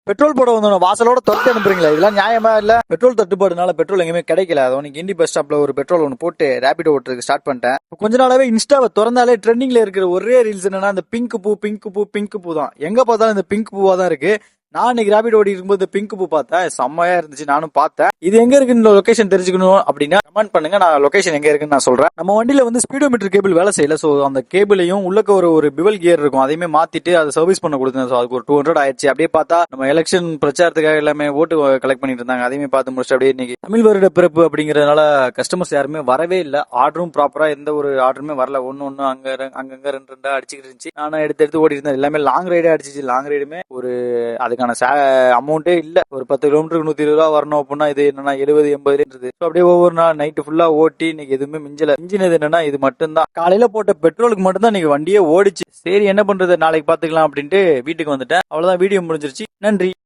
Petrol போட வந்தோம் வாசலோட தொட்டு அனுப்புறீங்களா? இதெல்லாம் நியாயமா இல்ல? பெட்ரோல் தட்டுப்பாடுனால பெட்ரோல் எங்கேயுமே கிடைக்கல. அது உனக்கு இண்டி பஸ் ஸ்டாப்ல ஒரு பெட்ரோல் ஒன்று போட்டு ரேபிடோ ஓட்டுறதுக்கு ஸ்டார்ட் பண்ணிட்டேன். கொஞ்ச நாளாவே இன்ஸ்டாவை திறந்தாலே ட்ரெண்டிங்ல இருக்கிற ஒரே ரீல்ஸ் என்னன்னா அந்த பிங்க் பூ பிங்க் பூ பிங்க் பூ தான். எங்க பார்த்தாலும் இந்த பிங்க் பூவா தான் இருக்கு. நான் இன்னைக்கு ரேபிட் ஓடி இருக்கும்போது பிங்க் பூ பார்த்தேன், செம்மையா இருந்துச்சு. நானும் பார்த்தேன். இது எங்க இருக்குன்னு லொகேஷன் தெரிஞ்சுக்கணும் அப்படின்னா கமெண்ட் பண்ணுங்க. நான் லொகேஷன் எங்க இருக்குன்னு நான் சொல்றேன். நம்ம வண்டியில வந்து ஸ்பீடோமீட்டர் கேபிள் வேலை செய்யல. சோ அந்த கேபிளையும் உள்ளக்க ஒரு பிவல் கியர் இருக்கும், அதையுமே மாத்திட்டு அதை சர்வீஸ் பண்ண கொடுத்தேன். ஸோ அதுக்கு ஒரு 200 ஆயிடுச்சு. அப்படியே பார்த்தா நம்ம எலெக்ஷன் பிரச்சாரத்துக்காக எல்லாமே ஓட்டு கலெக்ட் பண்ணிட்டு இருந்தாங்க. அதையுமே பார்த்து முடிச்சுட்டு அப்படியே இன்னைக்கு தமிழ் வருட பிறப்பு அப்படிங்கறதுனால கஸ்டமர்ஸ் யாருமே வரவே இல்லை. ஆர்டரும் ப்ராப்பரா எந்த ஒரு ஆர்டருமே வரல. ஒன்னு அங்கங்க ரெண்டு அடிச்சுக்கிட்டு இருந்துச்சு. நானும் எடுத்து ஓடி இருந்தேன். எல்லாமே லாங் ரைடே அடிச்சிச்சு. லாங் ரைடுமே ஒரு அதுக்கான அமௌண்டே இல்ல. ஒரு 10 கிலோமீட்டருக்கு 120 ரூபா வரணும் அப்படின்னா இது என்னன்னா 70-80 அப்படியே ஒவ்வொரு நாள் நைட்டு ஃபுல்லா ஓட்டி இன்னைக்கு எதுவுமே மிஞ்சினது என்னன்னா இது மட்டும்தான். காலையில போட்ட பெட்ரோலுக்கு மட்டும்தான் இன்னைக்கு வண்டியே ஓடிச்சு. சரி என்ன பண்றது, நாளைக்கு பாத்துக்கலாம் அப்படின்ட்டு வீட்டுக்கு வந்துட்டேன். அவ்வளவுதான், வீடியோ முடிஞ்சிருச்சு. நன்றி.